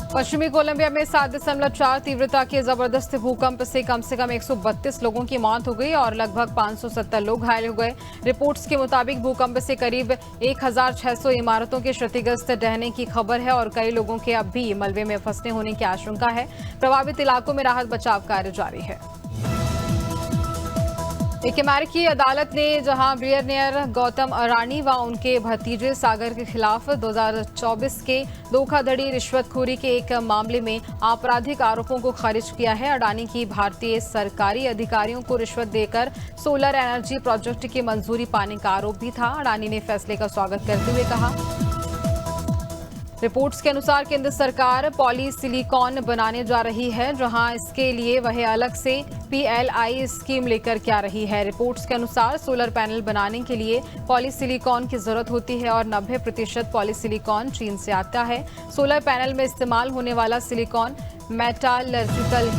पश्चिमी कोलंबिया में 7.4 तीव्रता के जबरदस्त भूकंप से कम 132 लोगों की मौत हो गई और लगभग 570 लोग घायल हो गए। रिपोर्ट्स के मुताबिक भूकंप से करीब 1600 इमारतों के क्षतिग्रस्त ढहने की खबर है और कई लोगों के अब भी मलबे में फंसने होने की आशंका है। प्रभावित इलाकों में राहत बचाव कार्य जारी है। एक अमेरिकी अदालत ने जहां बिलियनियर गौतम अडानी व उनके भतीजे सागर के खिलाफ 2024 के धोखाधड़ी रिश्वतखोरी के एक मामले में आपराधिक आरोपों को खारिज किया है। अडानी की भारतीय सरकारी अधिकारियों को रिश्वत देकर सोलर एनर्जी प्रोजेक्ट की मंजूरी पाने का आरोप भी था। अडानी ने फैसले का स्वागत करते हुए कहा, रिपोर्ट्स के अनुसार केंद्र सरकार पॉलीसिलिकॉन बनाने जा रही है, जहां इसके लिए वह अलग से PLI स्कीम लेकर के आ रही है। रिपोर्ट्स के अनुसार सोलर पैनल बनाने के लिए पॉलीसिलिकॉन की जरूरत होती है और 90% पॉलीसिलिकॉन चीन से आता है। सोलर पैनल में इस्तेमाल होने वाला सिलिकॉन मेटालर्जिकल।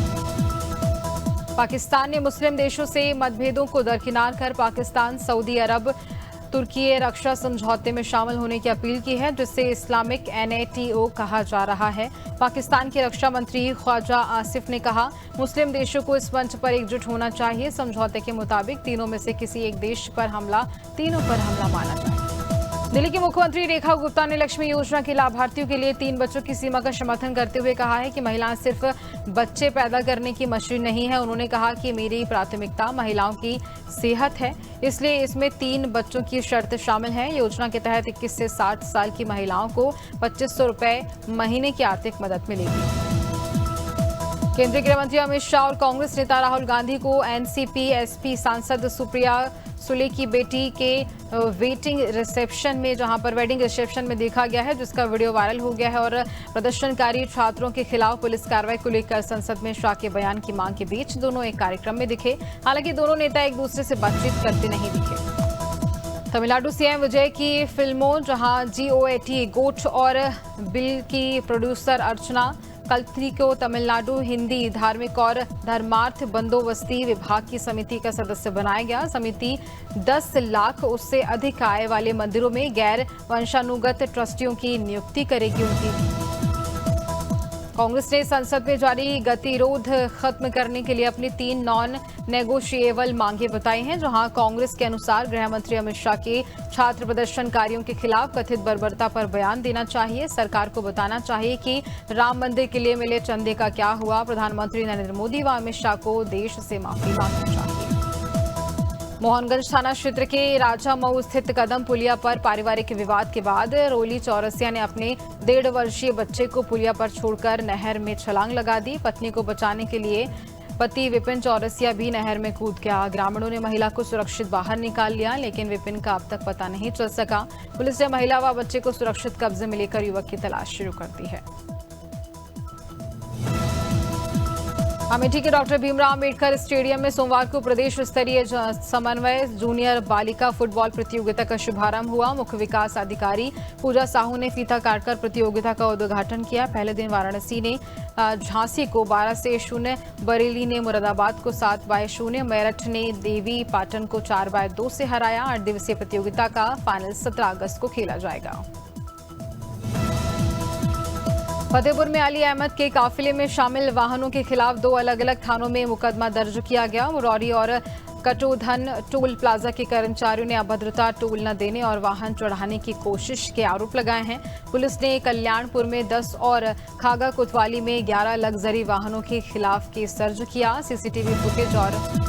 पाकिस्तान ने मुस्लिम देशों से मतभेदों को दरकिनार कर पाकिस्तान, सऊदी अरब, तुर्की रक्षा समझौते में शामिल होने की अपील की है, जिसे इस्लामिक NATO कहा जा रहा है। पाकिस्तान के रक्षा मंत्री ख्वाजा आसिफ ने कहा, मुस्लिम देशों को इस मंच पर एकजुट होना चाहिए। समझौते के मुताबिक तीनों में से किसी एक देश पर हमला तीनों पर हमला माना जाए। दिल्ली की मुख्यमंत्री रेखा गुप्ता ने लक्ष्मी योजना के लाभार्थियों के लिए 3 बच्चों की सीमा का समर्थन करते हुए कहा है कि महिलाएं सिर्फ बच्चे पैदा करने की मशीन नहीं है। उन्होंने कहा कि मेरी प्राथमिकता महिलाओं की सेहत है, इसलिए इसमें 3 बच्चों की शर्त शामिल है। योजना के तहत 21 से 60 साल की महिलाओं को 2500 रुपए महीने की आर्थिक मदद मिलेगी। केंद्रीय गृह मंत्री अमित शाह और कांग्रेस नेता राहुल गांधी को NCP SP सांसद सुप्रिया सुले की बेटी के वेडिंग रिसेप्शन में देखा गया है, जिसका वीडियो वायरल हो गया है और प्रदर्शनकारी छात्रों के खिलाफ पुलिस कार्रवाई को लेकर संसद में शाह के बयान की मांग के बीच दोनों एक कार्यक्रम में दिखे। हालांकि दोनों नेता एक दूसरे से बातचीत करते नहीं दिखे। तमिलनाडु CM विजय की फिल्मों जहां GOAT गोट और बिल की प्रोड्यूसर अर्चना कल्त्री को तमिलनाडु हिंदी धार्मिक और धर्मार्थ बंदोबस्ती विभाग की समिति का सदस्य बनाया गया। समिति 10 लाख उससे अधिक आय वाले मंदिरों में गैर वंशानुगत ट्रस्टियों की नियुक्ति करेगी। कांग्रेस ने संसद में जारी गतिरोध खत्म करने के लिए अपनी 3 नॉन नेगोशिएबल मांगे बताई हैं, जहां कांग्रेस के अनुसार गृह मंत्री अमित शाह के छात्र प्रदर्शनकारियों के खिलाफ कथित बर्बरता पर बयान देना चाहिए। सरकार को बताना चाहिए कि राम मंदिर के लिए मिले चंदे का क्या हुआ। प्रधानमंत्री नरेंद्र मोदी व अमित शाह को देश से माफी मांगनी चाहिए। मोहनगंज थाना क्षेत्र के राजा मऊ स्थित कदम पुलिया पर पारिवारिक विवाद के बाद रोली चौरसिया ने अपने 1.5 वर्षीय बच्चे को पुलिया पर छोड़कर नहर में छलांग लगा दी। पत्नी को बचाने के लिए पति विपिन चौरसिया भी नहर में कूद गया। ग्रामीणों ने महिला को सुरक्षित बाहर निकाल लिया, लेकिन विपिन का अब तक पता नहीं चल सका। पुलिस ने महिला व बच्चे को सुरक्षित कब्जे में लेकर युवक की तलाश शुरू कर दी है। अमेठी के डॉक्टर भीमराव अंबेडकर स्टेडियम में सोमवार को प्रदेश स्तरीय समन्वय जूनियर बालिका फुटबॉल प्रतियोगिता का शुभारंभ हुआ। मुख्य विकास अधिकारी पूजा साहू ने फीता काटकर प्रतियोगिता का उद्घाटन किया। पहले दिन वाराणसी ने झांसी को 12 से 0, बरेली ने मुरादाबाद को 7-0, मेरठ ने देवी पाटन को 4-2 से हराया। 8 दिवसीय प्रतियोगिता का फाइनल 17 अगस्त को खेला जाएगा। फतेहपुर में अली अहमद के काफिले में शामिल वाहनों के खिलाफ 2 अलग अलग थानों में मुकदमा दर्ज किया गया। मुरौरी और कटोधन टोल प्लाजा के कर्मचारियों ने अभद्रता, टोल न देने और वाहन चढ़ाने की कोशिश के आरोप लगाए हैं। पुलिस ने कल्याणपुर में 10 और खागा कोतवाली में 11 लग्जरी वाहनों के खिलाफ केस दर्ज किया। CCTV फुटेज और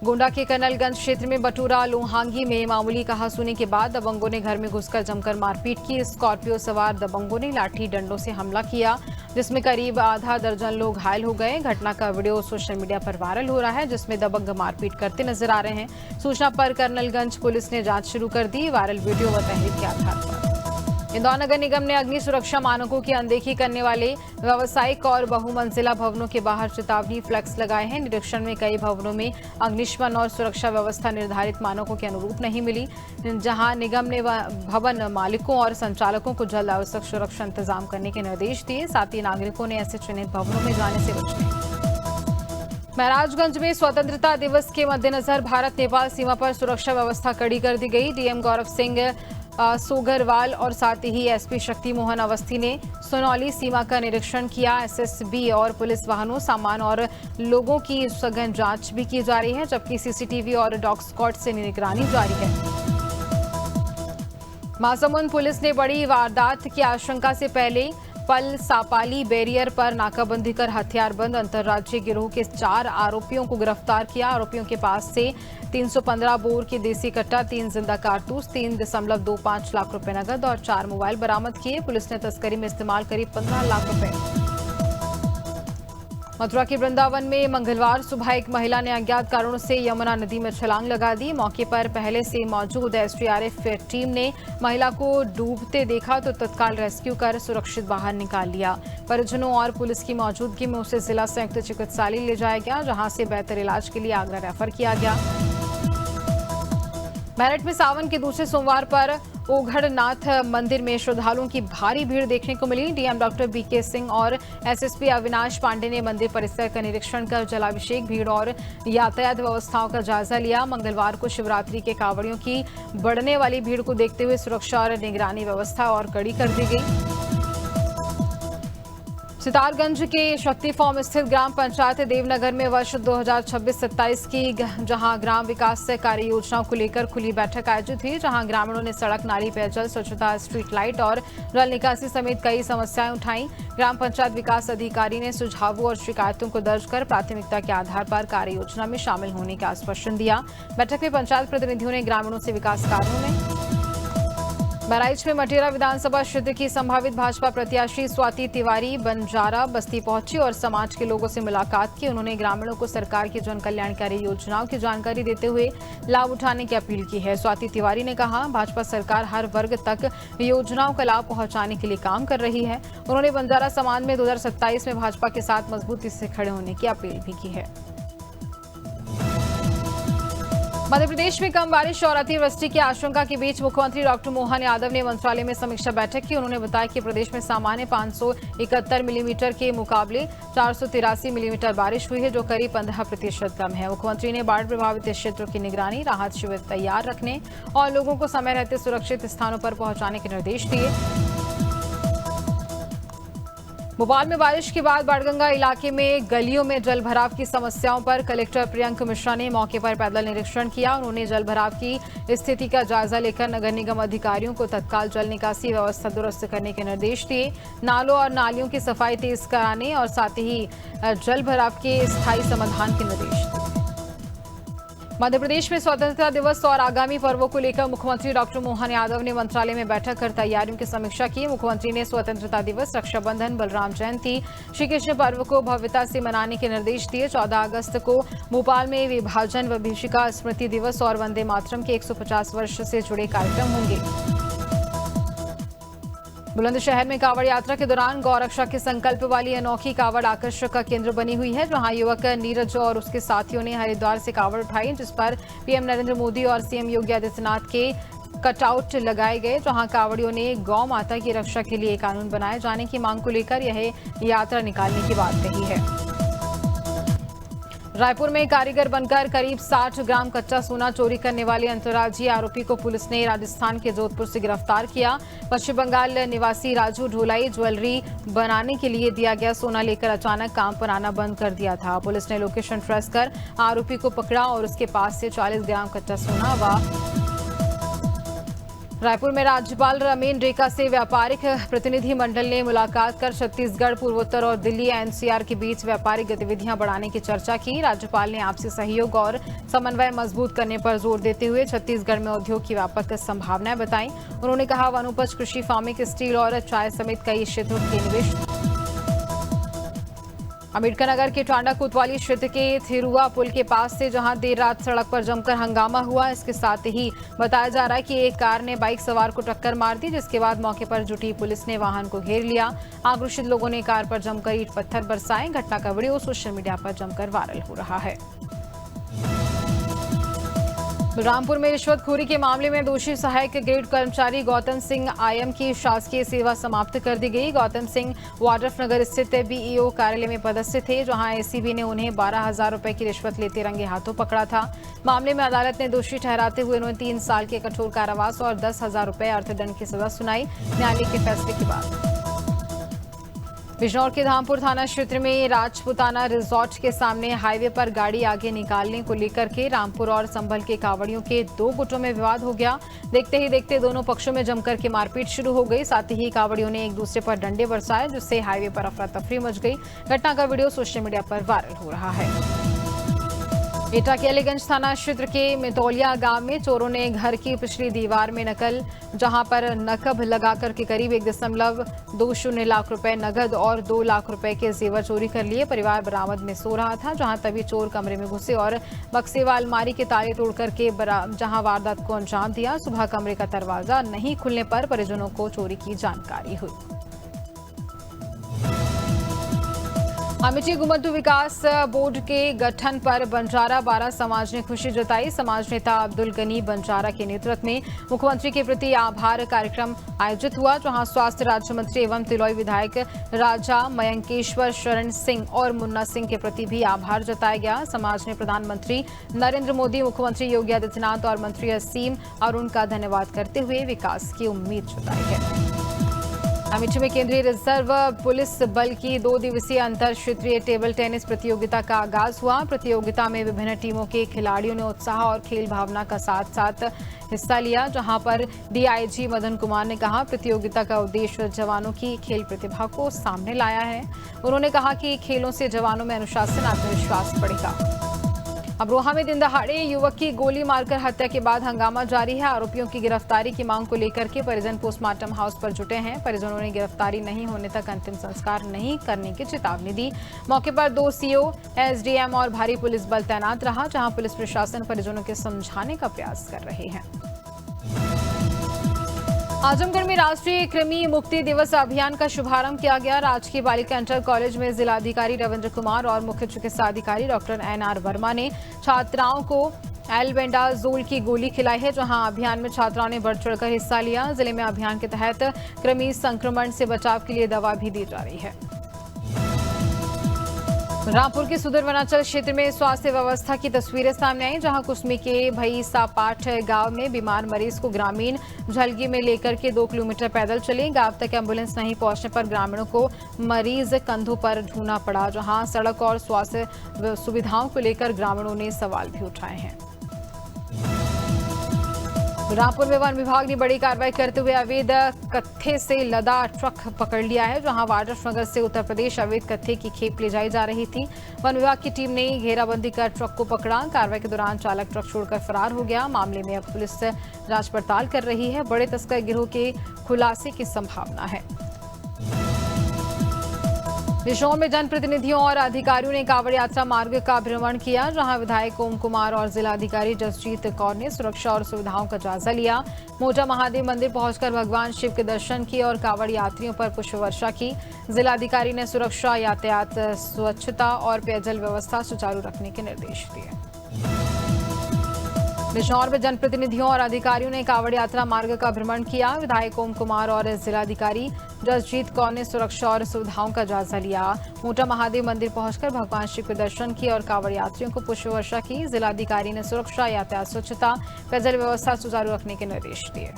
गोंडा के कर्नलगंज क्षेत्र में बटूरा लोहांगी में मामूली कहासुनी के बाद दबंगों ने घर में घुसकर जमकर मारपीट की। स्कॉर्पियो सवार दबंगों ने लाठी डंडों से हमला किया, जिसमें करीब आधा दर्जन लोग घायल हो गए। घटना का वीडियो सोशल मीडिया पर वायरल हो रहा है, जिसमें दबंग मारपीट करते नजर आ रहे हैं। सूचना पर कर्नलगंज पुलिस ने जांच शुरू कर दी। वायरल वीडियो व तहरीर के आधार पर इंदौर नगर निगम ने अग्नि सुरक्षा मानकों की अनदेखी करने वाले व्यावसायिक और बहुमंजिला भवनों के बाहर चेतावनी फ्लैक्स लगाए हैं। निरीक्षण में कई भवनों में अग्निशमन और सुरक्षा व्यवस्था निर्धारित मानकों के अनुरूप नहीं मिली, जहां निगम ने भवन मालिकों और संचालकों को जल्द आवश्यक सुरक्षा इंतजाम करने के निर्देश दिए। साथ ही नागरिकों ने ऐसे चिन्हित भवनों में जाने से बचने। महाराजगंज में स्वतंत्रता दिवस के मद्देनजर भारत नेपाल सीमा पर सुरक्षा व्यवस्था कड़ी कर दी गई। DM गौरव सिंह सोगरवाल और साथ ही एसपी शक्ति मोहन अवस्थी ने सोनौली सीमा का निरीक्षण किया। एसएसबी और पुलिस वाहनों, सामान और लोगों की सघन जांच भी की जा रही है, जबकि सीसीटीवी और डॉग स्क्वाड से निगरानी जारी है। महासमुंद पुलिस ने बड़ी वारदात की आशंका से पहले पल सापाली बैरियर पर नाकाबंदी कर हथियारबंद अंतर्राज्यीय गिरोह के 4 आरोपियों को गिरफ्तार किया। आरोपियों के पास से 315 बोर के देसी कट्टा, 3 जिंदा कारतूस, 3.25 लाख रुपए नगद और 4 मोबाइल बरामद किए। पुलिस ने तस्करी में इस्तेमाल करीब 15 लाख रुपए। मथुरा के वृंदावन में मंगलवार सुबह एक महिला ने अज्ञात कारणों से यमुना नदी में छलांग लगा दी। मौके पर पहले से मौजूद एसडीआरएफ टीम ने महिला को डूबते देखा तो तत्काल रेस्क्यू कर सुरक्षित बाहर निकाल लिया। परिजनों और पुलिस की मौजूदगी में उसे जिला संयुक्त चिकित्सालय ले जाया गया, जहां से बेहतर इलाज के लिए आगरा रेफर किया गया। मेरठ में सावन के दूसरे सोमवार पर ओघड़नाथ मंदिर में श्रद्धालुओं की भारी भीड़ देखने को मिली। डीएम डॉक्टर बीके सिंह और एसएसपी अविनाश पांडे ने मंदिर परिसर का निरीक्षण कर जलाभिषेक, भीड़ और यातायात व्यवस्थाओं का जायजा लिया। मंगलवार को शिवरात्रि के कांवड़ियों की बढ़ने वाली भीड़ को देखते हुए सुरक्षा और निगरानी व्यवस्था और कड़ी कर दी गई। सितारगंज के शक्ति फॉर्म स्थित ग्राम पंचायत देवनगर में वर्ष 2026-27 की जहां ग्राम विकास कार्य योजनाओं को लेकर खुली बैठक आयोजित हुई, जहां ग्रामीणों ने सड़क, नाली, पेयजल, स्वच्छता, स्ट्रीट लाइट और जल निकासी समेत कई समस्याएं उठाई। ग्राम पंचायत विकास अधिकारी ने सुझावों और शिकायतों को दर्ज कर प्राथमिकता के आधार पर कार्य योजना में शामिल होने का आश्वासन दिया। बैठक में पंचायत प्रतिनिधियों ने ग्रामीणों से विकास कार्यों में बहराइच में मटेरा विधानसभा क्षेत्र की संभावित भाजपा प्रत्याशी स्वाति तिवारी बंजारा बस्ती पहुंची और समाज के लोगों से मुलाकात की। उन्होंने ग्रामीणों को सरकार की जन कल्याणकारी योजनाओं की जानकारी देते हुए लाभ उठाने की अपील की है। स्वाति तिवारी ने कहा, भाजपा सरकार हर वर्ग तक योजनाओं का लाभ पहुंचाने के लिए काम कर रही है। उन्होंने बंजारा समाज में 2027 में भाजपा के साथ मजबूती से खड़े होने की अपील भी की है। मध्य प्रदेश में कम बारिश और अतिवृष्टि की आशंका के बीच मुख्यमंत्री डॉक्टर मोहन यादव ने मंत्रालय में समीक्षा बैठक की। उन्होंने बताया कि प्रदेश में सामान्य 571 मिलीमीटर के मुकाबले 483 मिलीमीटर बारिश हुई है, जो करीब 15% कम है। मुख्यमंत्री ने बाढ़ प्रभावित क्षेत्रों की निगरानी, राहत शिविर तैयार रखने और लोगों को समय रहते सुरक्षित स्थानों पर पहुंचाने के निर्देश दिए। भोपाल में बारिश के बाद बाणगंगा इलाके में गलियों में जल भराव की समस्याओं पर कलेक्टर प्रियंक मिश्रा ने मौके पर पैदल निरीक्षण किया। उन्होंने जल भराव की स्थिति का जायजा लेकर नगर निगम अधिकारियों को तत्काल जल निकासी व्यवस्था दुरुस्त करने के निर्देश दिए। नालों और नालियों की सफाई तेज कराने और साथ ही जल भराव के स्थायी समाधान के निर्देश दिए। मध्य प्रदेश में स्वतंत्रता दिवस और आगामी पर्वों को लेकर मुख्यमंत्री डॉक्टर मोहन यादव ने मंत्रालय में बैठक कर तैयारियों की समीक्षा की। मुख्यमंत्री ने स्वतंत्रता दिवस, रक्षाबंधन, बलराम जयंती, श्री कृष्ण पर्व को भव्यता से मनाने के निर्देश दिए। 14 अगस्त को भोपाल में विभाजन व विभीषिका स्मृति दिवस और वंदे मातरम के 150 वर्ष से जुड़े कार्यक्रम होंगे। बुलंदशहर में कांवड़ यात्रा के दौरान गौरक्षा के संकल्प वाली अनोखी कांवड़ आकर्षक का केंद्र बनी हुई है, जहां युवक नीरज और उसके साथियों ने हरिद्वार से कांवड़ उठाई, जिस पर पीएम नरेंद्र मोदी और सीएम योगी आदित्यनाथ के कटआउट लगाए गए। जहां कांवड़ियों ने गौ माता की रक्षा के लिए कानून बनाए जाने की मांग को लेकर यह यात्रा निकालने की बात कही है। रायपुर में कारीगर बनकर करीब 60 ग्राम कच्चा सोना चोरी करने वाले अंतर्राज्यीय आरोपी को पुलिस ने राजस्थान के जोधपुर से गिरफ्तार किया। पश्चिम बंगाल निवासी राजू ढोलाई ज्वेलरी बनाने के लिए दिया गया सोना लेकर अचानक काम पर आना बंद कर दिया था। पुलिस ने लोकेशन ट्रेस कर आरोपी को पकड़ा और उसके पास से 40 ग्राम कच्चा सोना व रायपुर में राज्यपाल रमेन रेखा से व्यापारिक प्रतिनिधि मंडल ने मुलाकात कर छत्तीसगढ़, पूर्वोत्तर और दिल्ली एनसीआर के बीच व्यापारिक गतिविधियां बढ़ाने की चर्चा की। राज्यपाल ने आपसी सहयोग और समन्वय मजबूत करने पर जोर देते हुए छत्तीसगढ़ में उद्योग की व्यापक संभावनाएं बताई। उन्होंने कहा, वनोपज, कृषि, फार्मिंग, स्टील और चाय समेत कई क्षेत्रों के निवेश। अम्बेडकर नगर के टांडा कोतवाली क्षेत्र के थिरुआ पुल के पास से जहां देर रात सड़क पर जमकर हंगामा हुआ, इसके साथ ही बताया जा रहा है कि एक कार ने बाइक सवार को टक्कर मार दी, जिसके बाद मौके पर जुटी पुलिस ने वाहन को घेर लिया। आक्रोशित लोगों ने कार पर जमकर ईंट पत्थर बरसाए। घटना का वीडियो सोशल मीडिया पर जमकर वायरल हो रहा है। बलरामपुर में रिश्वतखोरी के मामले में दोषी सहायक ग्रेड कर्मचारी गौतम सिंह आईएम की शासकीय सेवा समाप्त कर दी गई। गौतम सिंह वाड्रफनगर स्थित बीईओ कार्यालय में पदस्थ थे, जहां एसीबी ने उन्हें 12,000 रुपए की रिश्वत लेते रंगे हाथों पकड़ा था। मामले में अदालत ने दोषी ठहराते हुए उन्हें 3 साल के कठोर कारावास और 10,000 रुपए अर्थदंड की सजा सुनाई। न्यायालय के फैसले के बाद बिजनौर के धामपुर थाना क्षेत्र में राजपुताना रिजॉर्ट के सामने हाईवे पर गाड़ी आगे निकालने को लेकर के रामपुर और संभल के कांवड़ियों के 2 गुटों में विवाद हो गया। देखते ही देखते दोनों पक्षों में जमकर के मारपीट शुरू हो गई। साथ ही कांवड़ियों ने एक दूसरे पर डंडे बरसाए, जिससे हाईवे पर अफरा तफरी मच गई। घटना का वीडियो सोशल मीडिया पर वायरल हो रहा है। एटा के अलीगंज थाना क्षेत्र के मितौलिया गांव में चोरों ने घर की पिछली दीवार में जहां पर नकब लगाकर के करीब 1.20 लाख रुपए नगद और 2 लाख रुपए के जेवर चोरी कर लिए। परिवार बरामद में सो रहा था, जहां तभी चोर कमरे में घुसे और बक्से व अलमारी के ताले तोड़कर के जहां वारदात को अंजाम दिया। सुबह कमरे का दरवाजा नहीं खुलने पर परिजनों को चोरी की जानकारी हुई। अमेठी गुमंटू विकास बोर्ड के गठन पर बंजारा बारा समाज ने खुशी जताई। समाज नेता अब्दुल गनी बंजारा के नेतृत्व में मुख्यमंत्री के प्रति आभार कार्यक्रम आयोजित हुआ, जहां स्वास्थ्य राज्य मंत्री एवं तिलोई विधायक राजा मयंकेश्वर शरण सिंह और मुन्ना सिंह के प्रति भी आभार जताया गया। समाज ने प्रधानमंत्री नरेंद्र मोदी, मुख्यमंत्री योगी आदित्यनाथ और मंत्री असीम अरुण का धन्यवाद करते हुए विकास की उम्मीद जताई है। अमेठी में केंद्रीय रिजर्व पुलिस बल की 2 दिवसीय अंतर क्षेत्रीय टेबल टेनिस प्रतियोगिता का आगाज हुआ। प्रतियोगिता में विभिन्न टीमों के खिलाड़ियों ने उत्साह और खेल भावना का साथ साथ हिस्सा लिया, जहां पर डीआईजी मदन कुमार ने कहा प्रतियोगिता का उद्देश्य जवानों की खेल प्रतिभा को सामने लाया है। उन्होंने कहा कि खेलों से जवानों में अनुशासन, आत्मविश्वास बढ़ेगा। अमरोहा में दिन दहाड़े युवक की गोली मारकर हत्या के बाद हंगामा जारी है। आरोपियों की गिरफ्तारी की मांग को लेकर के परिजन पोस्टमार्टम हाउस पर जुटे हैं। परिजनों ने गिरफ्तारी नहीं होने तक अंतिम संस्कार नहीं करने की चेतावनी दी। मौके पर 2 सीओ, एसडीएम और भारी पुलिस बल तैनात रहा, जहां पुलिस प्रशासन परिजनों के समझाने का प्रयास कर रहे हैं। आजमगढ़ में राष्ट्रीय कृमि मुक्ति दिवस अभियान का शुभारंभ किया गया। राजकीय बालिका इंटर कॉलेज में जिलाधिकारी रविंद्र कुमार और मुख्य चिकित्सा अधिकारी डॉक्टर एनआर वर्मा ने छात्राओं को एल्बेंडाजोल की गोली खिलाई है, जहां अभियान में छात्राओं ने बढ़ चढ़कर हिस्सा लिया। जिले में अभियान के तहत कृमि संक्रमण से बचाव के लिए दवा भी दी जा रही है। रामपुर के सुदूर वनांचल क्षेत्र में स्वास्थ्य व्यवस्था की तस्वीरें सामने आई, जहां कुसमी के भईसापाठ गांव में बीमार मरीज को ग्रामीण झलगी में लेकर के 2 किलोमीटर पैदल चले। गांव तक एम्बुलेंस नहीं पहुंचने पर ग्रामीणों को मरीज कंधों पर ढूंढना पड़ा, जहां सड़क और स्वास्थ्य सुविधाओं को लेकर ग्रामीणों ने सवाल भी उठाए हैं। रामपुर में वन विभाग ने बड़ी कार्रवाई करते हुए अवैध कत्थे से लदा ट्रक पकड़ लिया है, जहां वाड्रफनगर से उत्तर प्रदेश अवैध कत्थे की खेप ले जाई जा रही थी। वन विभाग की टीम ने घेराबंदी कर ट्रक को पकड़ा। कार्रवाई के दौरान चालक ट्रक छोड़कर फरार हो गया। मामले में अब पुलिस जांच पड़ताल कर रही है। बड़े तस्कर गिरोह के खुलासे की संभावना है। बिजनौर में जनप्रतिनिधियों और अधिकारियों ने कांवड़ यात्रा मार्ग का भ्रमण किया, जहां विधायक ओम कुमार और जिलाधिकारी जसजीत कौर ने सुरक्षा और सुविधाओं का जायजा लिया। मोटा महादेव मंदिर पहुंचकर भगवान शिव के दर्शन किए और कांवड़ यात्रियों पर पुष्प वर्षा की। जिलाधिकारी ने सुरक्षा, यातायात, स्वच्छता और पेयजल व्यवस्था सुचारू रखने के निर्देश दिए। बिजनौर में जनप्रतिनिधियों और अधिकारियों ने कांवड़ यात्रा मार्ग का भ्रमण किया। विधायक ओम कुमार और जिलाधिकारी जसजीत कौर ने सुरक्षा और सुविधाओं का जायजा लिया। मोटा महादेव मंदिर पहुंचकर भगवान शिव के दर्शन किए और कांवड़ यात्रियों को पुष्प वर्षा की। जिलाधिकारी ने सुरक्षा, यातायात, स्वच्छता, पेयजल व्यवस्था सुचारू रखने के निर्देश दिए।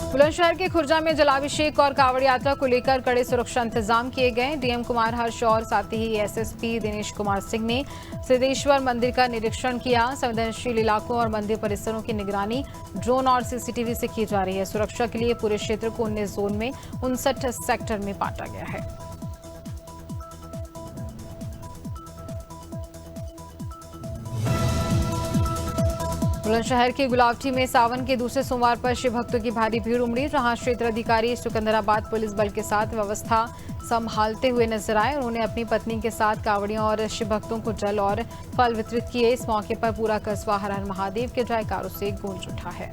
बुलंदशहर के खुर्जा में जलाभिषेक और कांवड़ यात्रा को लेकर कड़े सुरक्षा इंतजाम किए गए। डीएम कुमार हर्ष और साथ ही एसएसपी दिनेश कुमार सिंह ने सिद्धेश्वर मंदिर का निरीक्षण किया। संवेदनशील इलाकों और मंदिर परिसरों की निगरानी ड्रोन और सीसीटीवी से की जा रही है। सुरक्षा के लिए पूरे क्षेत्र को 19 जोन में 59 सेक्टर में बांटा गया है। बुलंदशहर के गुलावटी में सावन के दूसरे सोमवार पर शिव भक्तों की भारी भीड़ उमड़ी, जहां क्षेत्र अधिकारी सिकंदराबाद पुलिस बल के साथ व्यवस्था संभालते हुए नजर आए। उन्होंने अपनी पत्नी के साथ कांवड़ियों और शिव भक्तों को जल और फल वितरित किए। इस मौके पर पूरा कस्बा हर हर महादेव के जयकारों से गूंज उठा है।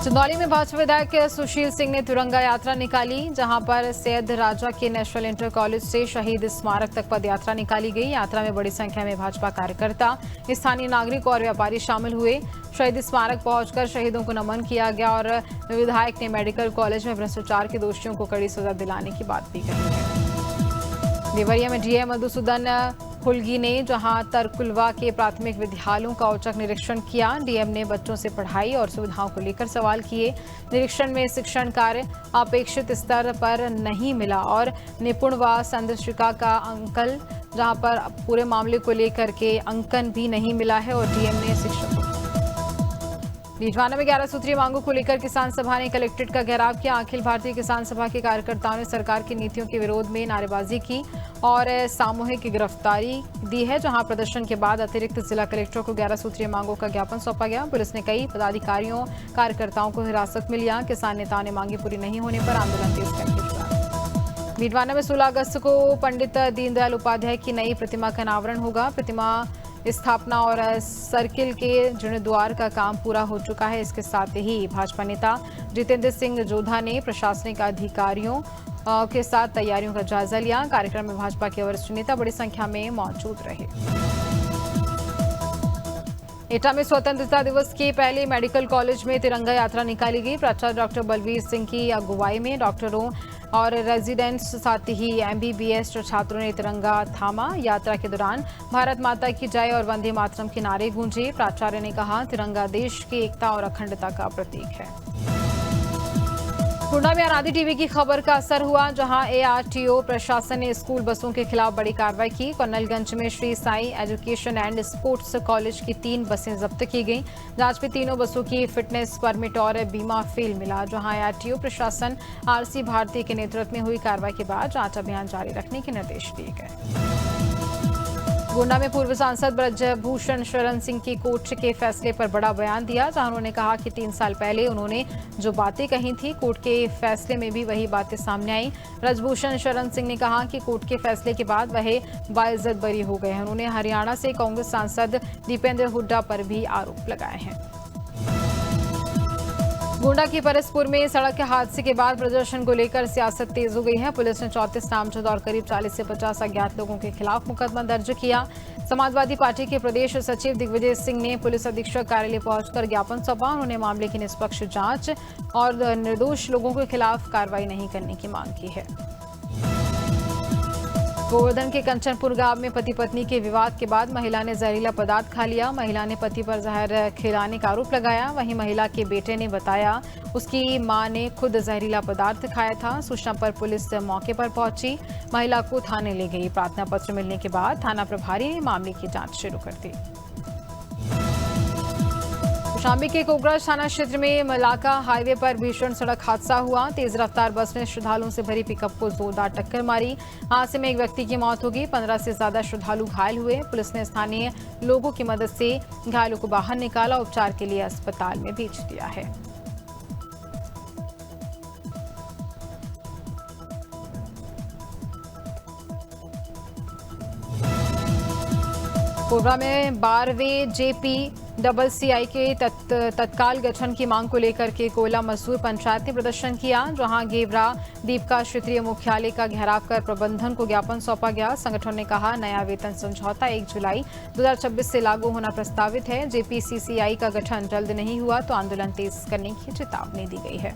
चंदौली में भाजपा विधायक सुशील सिंह ने तिरंगा यात्रा निकाली, जहां पर सैयद राजा के नेशनल इंटर कॉलेज से शहीद स्मारक तक पद यात्रा निकाली गई। यात्रा में बड़ी संख्या में भाजपा कार्यकर्ता, स्थानीय नागरिक और व्यापारी शामिल हुए। शहीद स्मारक पहुंचकर शहीदों को नमन किया गया और विधायक ने मेडिकल कॉलेज में भ्रष्टाचार के दोषियों को कड़ी सजा दिलाने की बात भी कही है। देवरिया में डीएम मधुसूदन हुलगी ने जहां तरकुलवा के प्राथमिक विद्यालयों का औचक निरीक्षण किया। डीएम ने बच्चों से पढ़ाई और सुविधाओं को लेकर सवाल किए। निरीक्षण में शिक्षण कार्य अपेक्षित स्तर पर नहीं मिला और निपुण व संदर्शिका का अंकन, जहां पर पूरे मामले को लेकर के अंकन भी नहीं मिला है और डीएम ने शिक्षकों बीजवाना में 11 सूत्रीय मांगों को लेकर किसान सभा ने कलेक्ट्रेट का घेराव किया। अखिल भारतीय किसान सभा के कार्यकर्ताओं ने सरकार की नीतियों के विरोध में नारेबाजी की और सामूहिक गिरफ्तारी दी है, जहां प्रदर्शन के बाद अतिरिक्त जिला कलेक्टर को 11 सूत्रीय मांगों का ज्ञापन सौंपा गया। पुलिस ने कई पदाधिकारियों कार्यकर्ताओं को हिरासत में लिया। किसान नेताओं ने मांगे पूरी नहीं होने पर आंदोलन तेज करने की बात। बीजवाना में 16 अगस्त को पंडित दीनदयाल उपाध्याय की नई प्रतिमा का अनावरण होगा। प्रतिमा स्थापना और सर्किल के जीर्णोद्धार का काम पूरा हो चुका है। इसके साथ ही भाजपा नेता जितेंद्र सिंह जोधा ने प्रशासनिक अधिकारियों के साथ तैयारियों का जायजा लिया। कार्यक्रम में भाजपा के वरिष्ठ नेता बड़ी संख्या में मौजूद रहे। एटा में स्वतंत्रता दिवस के पहले मेडिकल कॉलेज में तिरंगा यात्रा निकाली गई। प्राचार्य डॉक्टर बलवीर सिंह की अगुवाई में डॉक्टरों और रेजिडेंट्स साथ ही एमबीबीएस छात्रों ने तिरंगा थामा। यात्रा के दौरान भारत माता की जय और वंदे मातरम के नारे गूंजे। प्राचार्य ने कहा, तिरंगा देश की एकता और अखंडता का प्रतीक है। गोंडा में आराधी टीवी की खबर का असर हुआ, जहां एआरटीओ प्रशासन ने स्कूल बसों के खिलाफ बड़ी कार्रवाई की। कर्नलगंज में Shri Sai education and sports college की 3 बसें जब्त की गईं। जांच में तीनों बसों की फिटनेस परमिट और बीमा फेल मिला, जहां एआरटीओ प्रशासन आरसी भारती के नेतृत्व में हुई कार्रवाई के बाद जांच अभियान जारी रखने के निर्देश दिए गए। गोंडा में पूर्व सांसद ब्रजभूषण शरण सिंह की कोर्ट के फैसले पर बड़ा बयान दिया, जहां उन्होंने कहा कि 3 साल पहले उन्होंने जो बातें कही थी, कोर्ट के फैसले में भी वही बातें सामने आई। ब्रजभूषण शरण सिंह ने कहा कि कोर्ट के फैसले के बाद वह बाइज्जत बरी हो गए हैं। उन्होंने हरियाणा से कांग्रेस सांसद दीपेंद्र हुड्डा पर भी आरोप लगाए हैं। गोंडा के परसपुर में सड़क हादसे के बाद प्रदर्शन को लेकर सियासत तेज हो गई है। पुलिस ने 34 नामजद और करीब 40 से 50 अज्ञात लोगों के खिलाफ मुकदमा दर्ज किया। समाजवादी पार्टी के प्रदेश सचिव दिग्विजय सिंह ने पुलिस अधीक्षक कार्यालय पहुंचकर ज्ञापन सौंपा। उन्होंने मामले की निष्पक्ष जांच और निर्दोष लोगों के खिलाफ कार्रवाई नहीं करने की मांग की है। गोवर्धन के कंचनपुर गांव में पति पत्नी के विवाद के बाद महिला ने जहरीला पदार्थ खा लिया। महिला ने पति पर जहर खिलाने का आरोप लगाया। वहीं महिला के बेटे ने बताया उसकी मां ने खुद जहरीला पदार्थ खाया था। सूचना पर पुलिस मौके पर पहुंची, महिला को थाने ले गई। प्रार्थना पत्र मिलने के बाद थाना प्रभारी ने मामले की जांच शुरू कर दी। कौशाम्बी के कोकराझ थाना क्षेत्र में मलाका हाईवे पर भीषण सड़क हादसा हुआ। तेज रफ्तार बस ने श्रद्धालुओं से भरी पिकअप को जोरदार टक्कर मारी। हादसे में एक व्यक्ति की मौत हो गई, 15 से ज्यादा श्रद्धालु घायल हुए। पुलिस ने स्थानीय लोगों की मदद से घायलों को बाहर निकाला, उपचार के लिए अस्पताल में भेज दिया है। कोबरा में 12वें JPCCI के तत्काल गठन की मांग को लेकर के कोयला मजदूर पंचायत ने प्रदर्शन किया, जहां गेवरा दीपका क्षेत्रीय मुख्यालय का घेराव कर प्रबंधन को ज्ञापन सौंपा गया। संगठन ने कहा, नया वेतन समझौता 1 जुलाई 2026 से लागू होना प्रस्तावित है। JPCCI का गठन जल्द नहीं हुआ तो आंदोलन तेज करने की चेतावनी दी गई है।